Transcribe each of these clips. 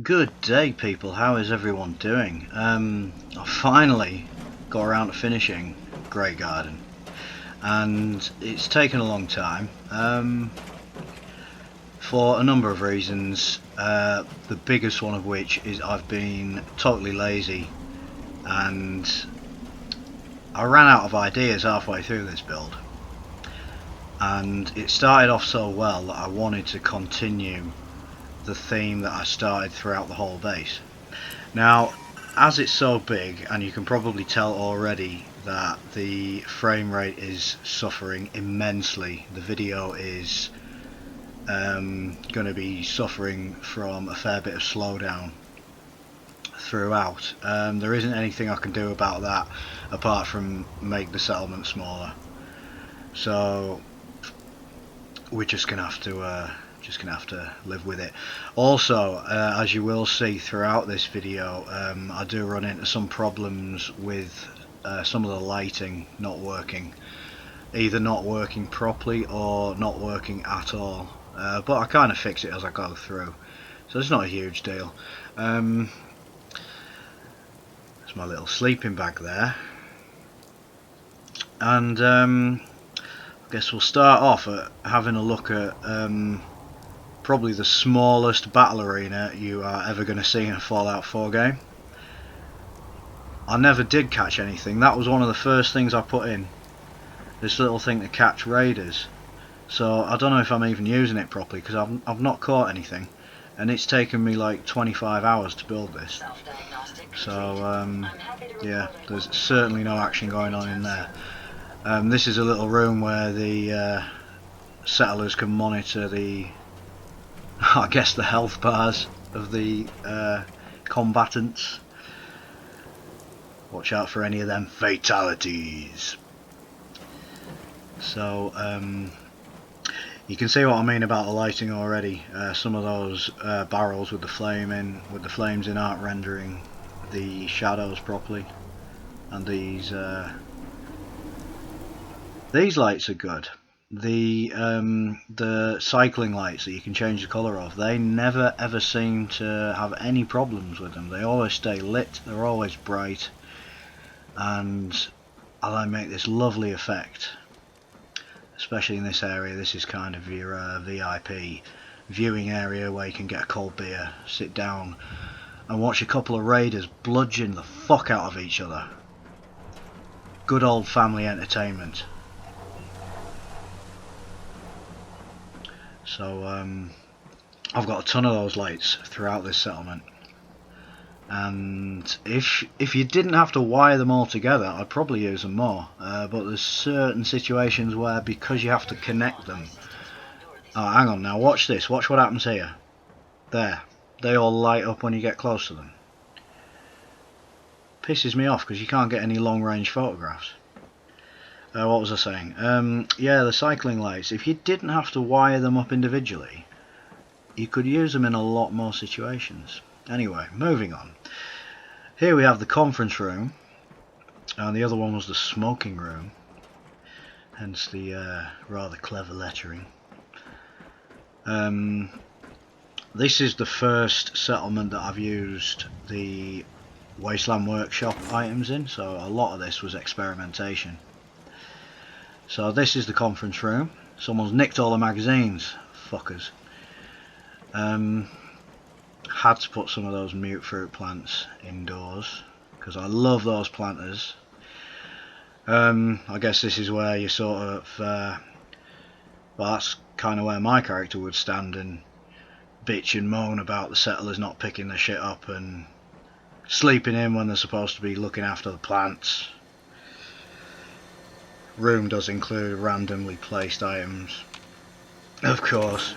Good day, people. How is everyone doing? I finally got around to finishing Graygarden, and it's taken a long time for a number of reasons. The biggest one of which is I've been totally lazy, and I ran out of ideas halfway through this build. And it started off so well that I wanted to continue the theme that I started throughout the whole base. Now, as it's so big, and you can probably tell already that the frame rate is suffering immensely, the video is going to be suffering from a fair bit of slowdown throughout. There isn't anything I can do about that apart from make the settlement smaller. So we're just gonna have to live with it. Also, as you will see throughout this video, I do run into some problems with some of the lighting not working, either not working properly or not working at all, but I kind of fix it as I go through, so it's not a huge deal. There's my little sleeping bag there, and I guess we'll start off at having a look at probably the smallest battle arena you are ever going to see in a Fallout 4 game. I never did catch anything. That was one of the first things I put in, this little thing to catch raiders. So I don't know if I'm even using it properly because I've not caught anything, and it's taken me like 25 hours to build this. So yeah, there's certainly no action going on in there. This is a little room where the settlers can monitor the I guess the health bars of the combatants. Watch out for any of them fatalities. So you can see what I mean about the lighting already. Some of those barrels with the flames in aren't rendering the shadows properly, and these lights are good. The cycling lights that you can change the colour of, they never ever seem to have any problems with them. They always stay lit, they're always bright, and they make this lovely effect, especially in this area. This is kind of your VIP viewing area where you can get a cold beer, sit down and watch a couple of raiders bludgeon the fuck out of each other. Good old family entertainment. So I've got a ton of those lights throughout this settlement, and if you didn't have to wire them all together, I'd probably use them more, but there's certain situations where, because you have to connect them. Oh, hang on now, watch this, watch what happens here. There, they all light up when you get close to them. Pisses me off because you can't get any long range photographs. What was I saying? Yeah, the cycling lights, if you didn't have to wire them up individually, you could use them in a lot more situations. Anyway, moving on. Here we have the conference room, and the other one was the smoking room, hence the rather clever lettering. This is the first settlement that I've used the Wasteland Workshop items in, so a lot of this was experimentation. So this is the conference room. Someone's nicked all the magazines, fuckers. Had to put some of those mute fruit plants indoors because I love those planters. I guess this is where you sort of well, that's kind of where my character would stand and bitch and moan about the settlers not picking their shit up and sleeping in when they're supposed to be looking after the plants. Room does include randomly placed items, of course.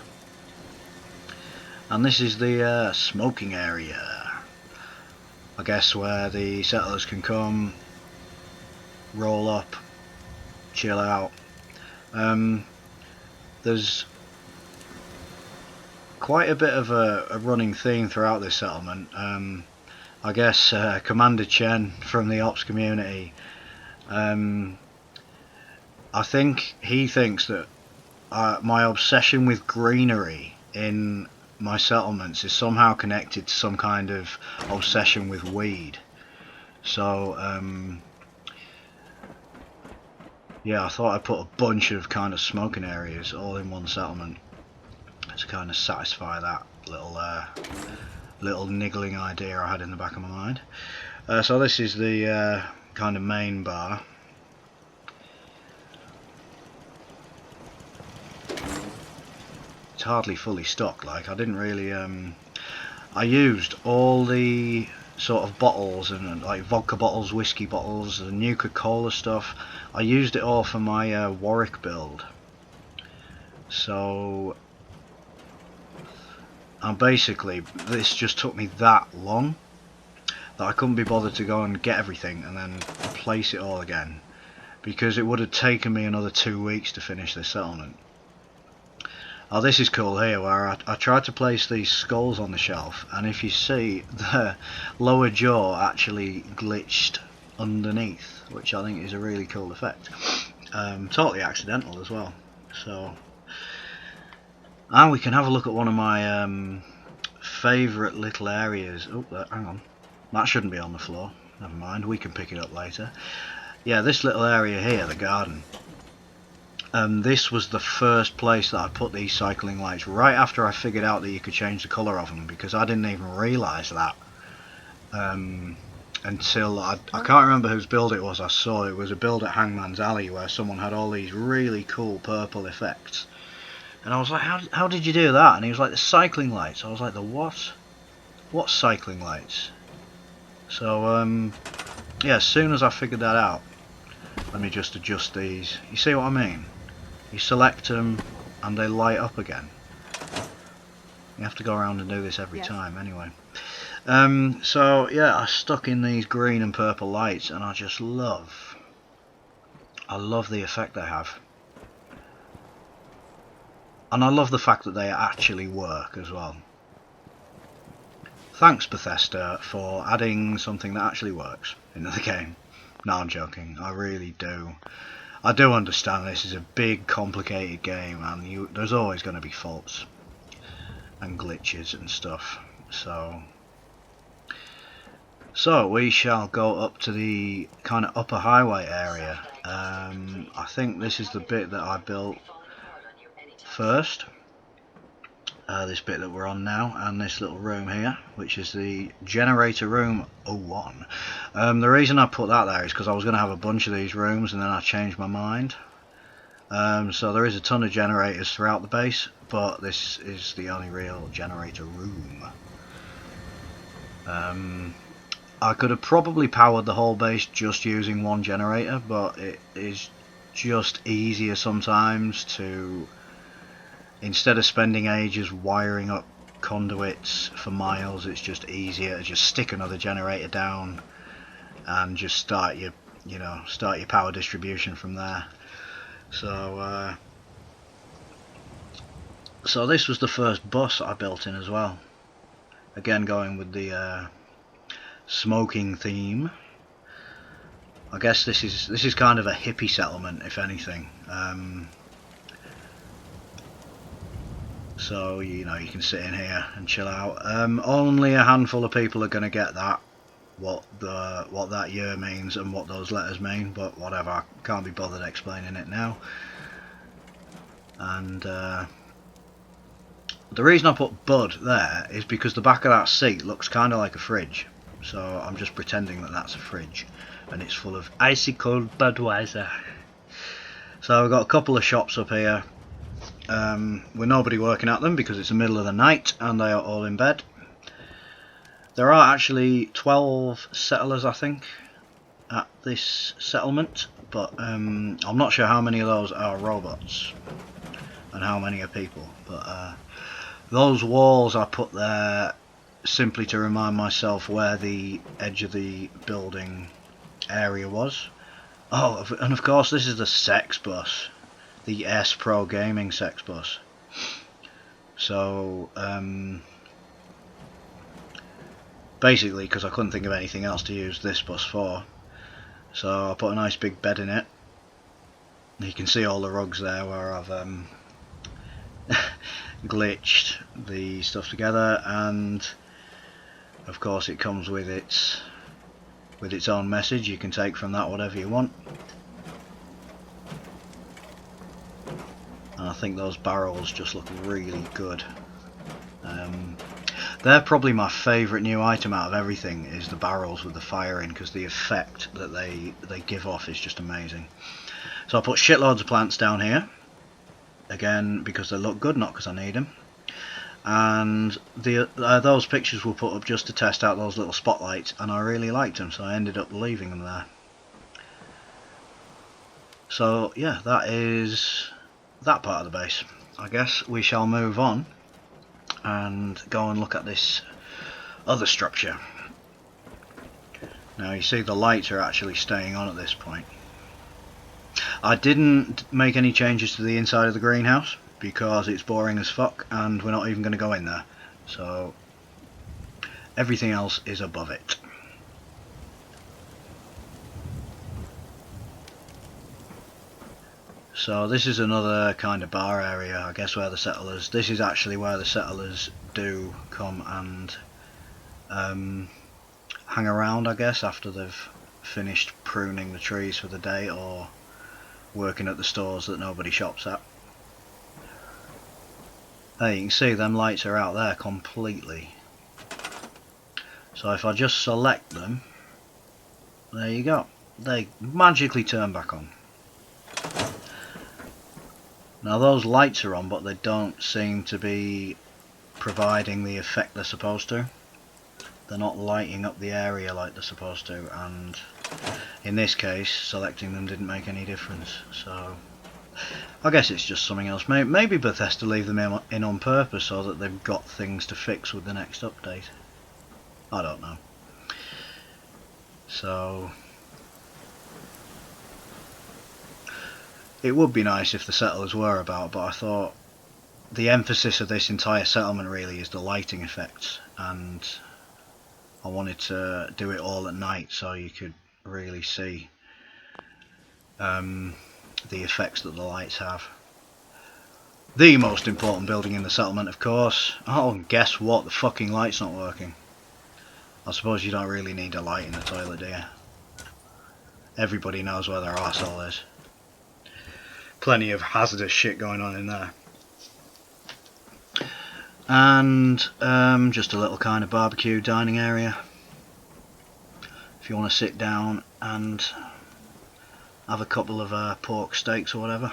And this is the smoking area, I guess, where the settlers can come, roll up, chill out. There's quite a bit of a running theme throughout this settlement. I guess Commander Chen from the Ops community, I think he thinks that my obsession with greenery in my settlements is somehow connected to some kind of obsession with weed. So yeah, I thought I'd put a bunch of kind of smoking areas all in one settlement to kind of satisfy that little niggling idea I had in the back of my mind. So this is the kind of main bar. It's hardly fully stocked. Like, I didn't really I used all the sort of bottles and like vodka bottles, whiskey bottles, the Nuka-Cola stuff. I used it all for my Warwick build. So and basically this just took me that long that I couldn't be bothered to go and get everything and then place it all again, because it would have taken me another 2 weeks to finish this settlement. Oh, this is cool here, where I tried to place these skulls on the shelf, and if you see, the lower jaw actually glitched underneath, which I think is a really cool effect. Totally accidental as well. So, and we can have a look at one of my favourite little areas. Oh, hang on, that shouldn't be on the floor. Never mind, we can pick it up later. Yeah, this little area here, the garden. This was the first place that I put these cycling lights, right after I figured out that you could change the colour of them, because I didn't even realise that until I can't remember whose build it was. I saw it was a build at Hangman's Alley where someone had all these really cool purple effects, and I was like, how did you do that? And he was like, the cycling lights. I was like, the what cycling lights? So yeah, as soon as I figured that out, let me just adjust these. You see what I mean? You select them and they light up again. You have to go around and do this every time anyway. So yeah, I stuck in these green and purple lights, and I love the effect they have. And I love the fact that they actually work as well. Thanks Bethesda for adding something that actually works into the game. No, I'm joking, I really do. I do understand this is a big, complicated game, and there's always going to be faults and glitches and stuff. So we shall go up to the kind of upper highway area. I think this is the bit that I built first. This bit that we're on now, and this little room here, which is the generator room 01. The reason I put that there is because I was going to have a bunch of these rooms, and then I changed my mind. So there is a ton of generators throughout the base, but this is the only real generator room. I could have probably powered the whole base just using one generator, but it is just easier sometimes to, instead of spending ages wiring up conduits for miles, it's just easier to just stick another generator down and just start your power distribution from there. So so this was the first bus I built in as well. Again, going with the smoking theme. I guess this is kind of a hippie settlement, if anything. So you can sit in here and chill out. Only a handful of people are going to get that, what that year means and what those letters mean, but whatever, I can't be bothered explaining it now. And the reason I put Bud there is because the back of that seat looks kind of like a fridge, so I'm just pretending that that's a fridge, and it's full of icy cold Budweiser. So we've got a couple of shops up here. With nobody working at them because it's the middle of the night and they are all in bed. There are actually 12 settlers, I think, at this settlement, but I'm not sure how many of those are robots and how many are people. But those walls I put there simply to remind myself where the edge of the building area was. Oh, and of course this is the sex bus. The S Pro Gaming sex bus. So basically, because I couldn't think of anything else to use this bus for, so I put a nice big bed in it. You can see all the rugs there where I've glitched the stuff together, and of course it comes with its own message. You can take from that whatever you want. And I think those barrels just look really good. They're probably my favourite new item out of everything, is the barrels with the fire in, because the effect that they give off is just amazing. So I put shitloads of plants down here, again because they look good, not because I need them. And those pictures were put up just to test out those little spotlights, and I really liked them, so I ended up leaving them there. So yeah, that is that part of the base. I guess we shall move on and go and look at this other structure. Now you see the lights are actually staying on at this point. I didn't make any changes to the inside of the greenhouse because it's boring as fuck and we're not even going to go in there. So everything else is above it. So this is another kind of bar area, I guess, where the settlers... This is actually where the settlers do come and hang around, I guess, after they've finished pruning the trees for the day or working at the stores that nobody shops at. There, you can see them lights are out there completely. So if I just select them, there you go. They magically turn back on. Now those lights are on, but they don't seem to be providing the effect they're supposed to. They're not lighting up the area like they're supposed to, and in this case selecting them didn't make any difference. So I guess it's just something else. Maybe Bethesda leave them in on purpose so that they've got things to fix with the next update. I don't know. So it would be nice if the settlers were about, but I thought the emphasis of this entire settlement really is the lighting effects, and I wanted to do it all at night so you could really see the effects that the lights have. The most important building in the settlement, of course. Oh, and guess what? The fucking light's not working. I suppose you don't really need a light in the toilet, do you? Everybody knows where their arsehole is. Plenty of hazardous shit going on in there. And just a little kind of barbecue dining area. If you want to sit down and have a couple of pork steaks or whatever.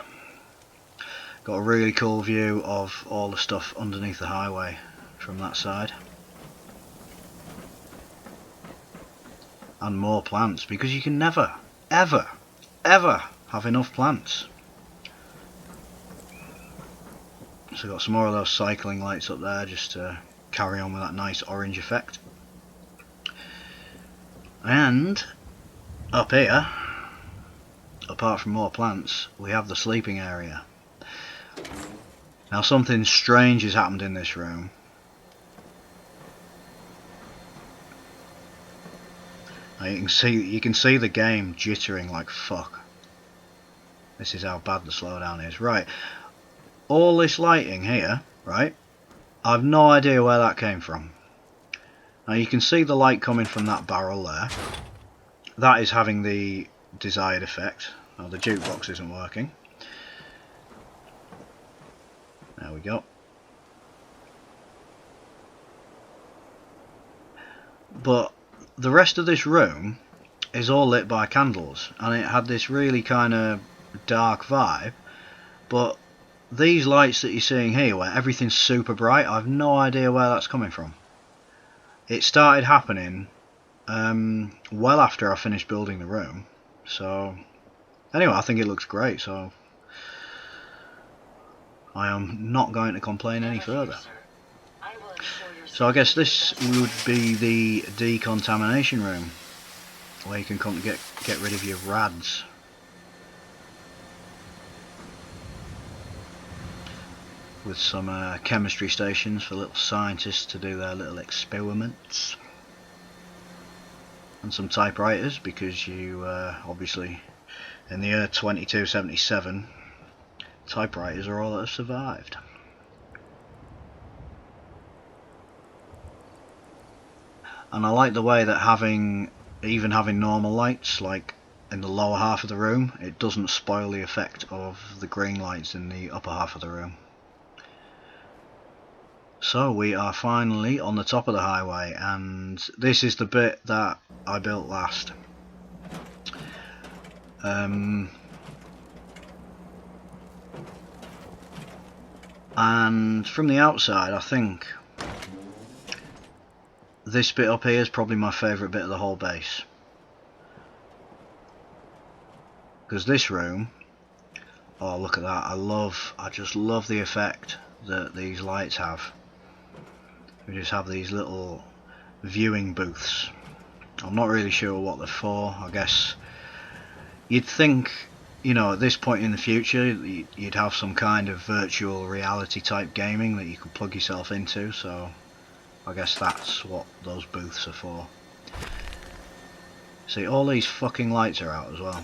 Got a really cool view of all the stuff underneath the highway from that side. And more plants, because you can never, ever, ever have enough plants. So got some more of those cycling lights up there just to carry on with that nice orange effect. And up here, apart from more plants, we have the sleeping area. Now something strange has happened in this room. Now you can see the game jittering like fuck. This is how bad the slowdown is. Right. All this lighting here, right, I've no idea where that came from. Now you can see the light coming from that barrel there. That is having the desired effect. Now the jukebox isn't working. There we go. But the rest of this room is all lit by candles, and it had this really kind of dark vibe, but these lights that you're seeing here, where everything's super bright, I've no idea where that's coming from. It started happening well after I finished building the room. So anyway, I think it looks great, so I am not going to complain any further. So I guess this would be the Decontamination Room, where you can come to get rid of your rads. With some chemistry stations for little scientists to do their little experiments. And some typewriters, because you obviously in the year 2277 typewriters are all that have survived. and I like the way that even having normal lights like in the lower half of the room, it doesn't spoil the effect of the green lights in the upper half of the room. So we are finally on the top of the highway, and this is the bit that I built last. And from the outside, I think this bit up here is probably my favourite bit of the whole base. Because this room, oh look at that, I just love the effect that these lights have. We just have these little viewing booths. I'm not really sure what they're for. I guess you'd think, you know, at this point in the future you'd have some kind of virtual reality type gaming that you could plug yourself into, so I guess that's what those booths are for. See, all these fucking lights are out as well.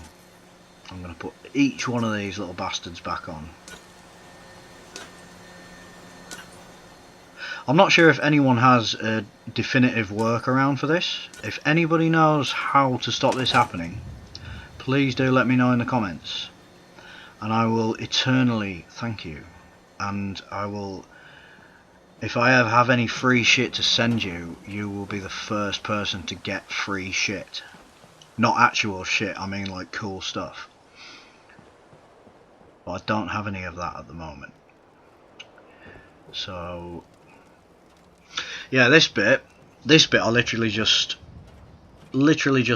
I'm going to put each one of these little bastards back on. I'm not sure if anyone has a definitive workaround for this. If anybody knows how to stop this happening, please do let me know in the comments. And I will eternally thank you. And I will, if I ever have any free shit to send you, you will be the first person to get free shit. Not actual shit, I mean like cool stuff. But I don't have any of that at the moment. So yeah, this bit I literally just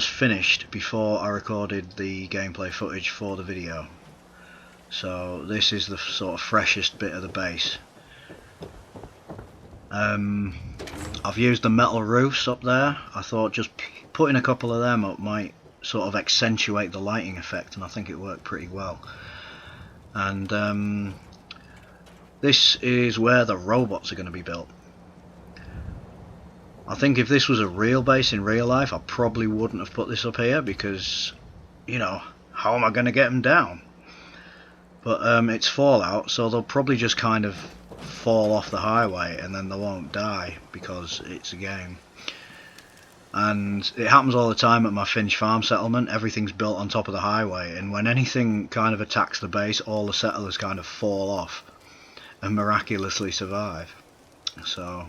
finished before I recorded the gameplay footage for the video. So this is the sort of freshest bit of the base. I've used the metal roofs up there. I thought just putting a couple of them up might sort of accentuate the lighting effect, and I think it worked pretty well. And this is where the robots are going to be built. I think if this was a real base in real life, I probably wouldn't have put this up here because, you know, how am I going to get them down? But it's Fallout, so they'll probably just kind of fall off the highway and then they won't die because it's a game. And it happens all the time at my Finch Farm settlement. Everything's built on top of the highway, and when anything kind of attacks the base, all the settlers kind of fall off and miraculously survive. So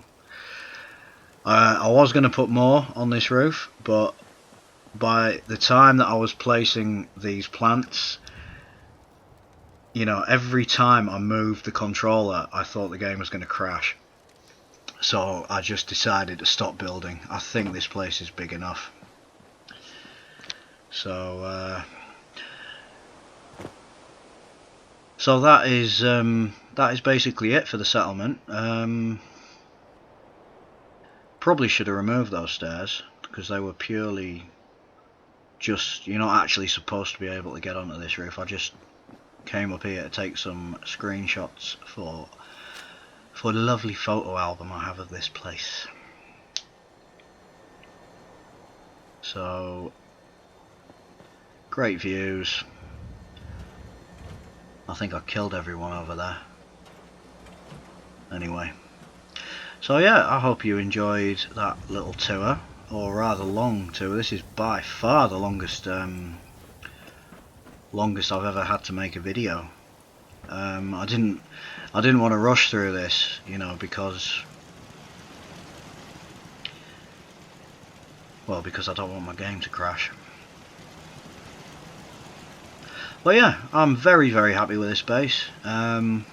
I was going to put more on this roof, but by the time that I was placing these plants, you know, every time I moved the controller, I thought the game was going to crash. So I just decided to stop building. I think this place is big enough. So that is basically it for the settlement. Probably should have removed those stairs because they were purely just, you're not actually supposed to be able to get onto this roof. I just came up here to take some screenshots for the lovely photo album I have of this place. So great views. I think I killed everyone over there. Anyway, so yeah, I hope you enjoyed that little tour, or rather long tour. This is by far the longest I've ever had to make a video. I didn't want to rush through this, you know, because I don't want my game to crash. But yeah, I'm very, very happy with this base, and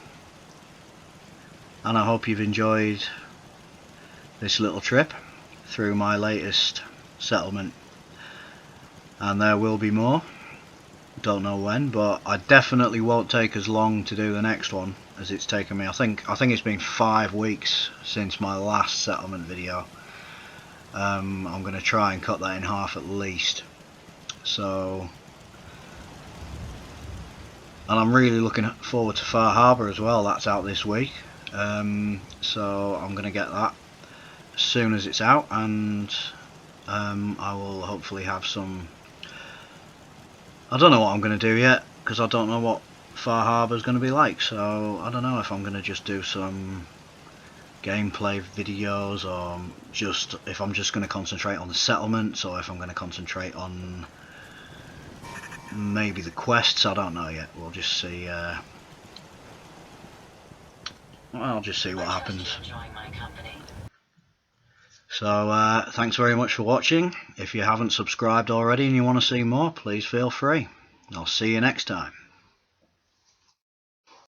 I hope you've enjoyed this little trip through my latest settlement, and there will be more. Don't know when, but I definitely won't take as long to do the next one as it's taken me. I think it's been 5 weeks since my last settlement video. I'm going to try and cut that in half at least. So, and I'm really looking forward to Far Harbour as well. That's out this week. So I'm going to get that as soon as it's out, and I will hopefully have some. I don't know what I'm going to do yet, because I don't know what Far Harbour is going to be like, so I don't know if I'm going to just do some gameplay videos, or just if I'm just going to concentrate on the settlements, or if I'm going to concentrate on maybe the quests. I don't know yet. We'll just see. I'll just see what happens. So thanks very much for watching. If you haven't subscribed already and you want to see more, please feel free. I'll see you next time.